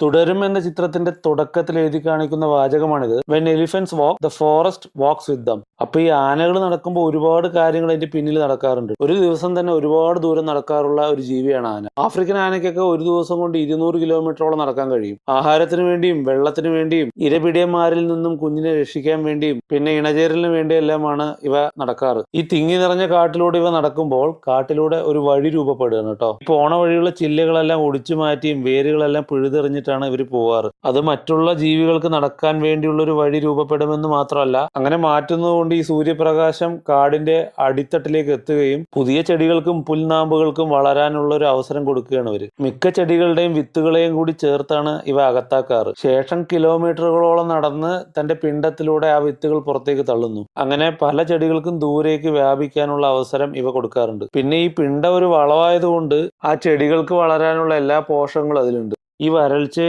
തുടരും എന്ന ചിത്രത്തിന്റെ തുടക്കത്തിൽ എഴുതി കാണിക്കുന്ന വാചകമാണിത്. When elephants walk the forest walks with them. അപ്പൊ ഈ ആനകൾ നടക്കുമ്പോൾ ഒരുപാട് കാര്യങ്ങൾ അതിന്റെ പിന്നിൽ നടക്കാറുണ്ട്. ഒരു ദിവസം തന്നെ ഒരുപാട് ദൂരം നടക്കാറുള്ള ഒരു ജീവിയാണ് ആന. ആഫ്രിക്കൻ ആനയ്ക്കൊക്കെ ഒരു ദിവസം കൊണ്ട് 200 കിലോമീറ്ററോളം നടക്കാൻ കഴിയും. ആഹാരത്തിന് വേണ്ടിയും വെള്ളത്തിന് വേണ്ടിയും ഇരപിടിയന്മാരിൽ നിന്നും കുഞ്ഞിനെ രക്ഷിക്കാൻ വേണ്ടിയും പിന്നെ ഇണചേരലിന് വേണ്ടിയെല്ലാമാണ് ഇവ നടക്കാറ്. ഈ തിങ്ങി നിറഞ്ഞ കാട്ടിലൂടെ ഇവ നടക്കുമ്പോൾ കാട്ടിലൂടെ ഒരു വഴി രൂപപ്പെടുകയാണ് കേട്ടോ. ഈ പോണ വഴിയുള്ള ചില്ലകളെല്ലാം ഒടിച്ചു മാറ്റിയും വേരുകളെല്ലാം പിഴുതെറിഞ്ഞിട്ടാണ് ഇവർ പോവാറ്. അത് മറ്റുള്ള ജീവികൾക്ക് നടക്കാൻ വേണ്ടിയുള്ള ഒരു വഴി രൂപപ്പെടുമെന്ന് മാത്രമല്ല, അങ്ങനെ മാറ്റുന്നതുകൊണ്ട് ഈ സൂര്യപ്രകാശം കാടിന്റെ അടിത്തട്ടിലേക്ക് എത്തുകയും പുതിയ ചെടികൾക്കും പുൽനാമ്പുകൾക്കും വളരാനുള്ള ഒരു അവസരം കൊടുക്കുകയാണ് ഇവര്. മിക്ക ചെടികളുടെയും വിത്തുകളെയും കൂടി ചേർത്താണ് ഇവ അകത്താക്കാറ്. ശേഷം കിലോമീറ്ററുകളോളം നടന്ന് തന്റെ പിണ്ടത്തിലൂടെ ആ വിത്തുകൾ പുറത്തേക്ക് തള്ളുന്നു. അങ്ങനെ പല ചെടികൾക്കും ദൂരേക്ക് വ്യാപിക്കാനുള്ള അവസരം ഇവ കൊടുക്കാറുണ്ട്. പിന്നെ ഈ പിണ്ടം ഒരു വളമായതുകൊണ്ട് ആ ചെടികൾക്ക് വളരാനുള്ള എല്ലാ പോഷകങ്ങളും അതിലുണ്ട്. ഈ വരൾച്ചയെ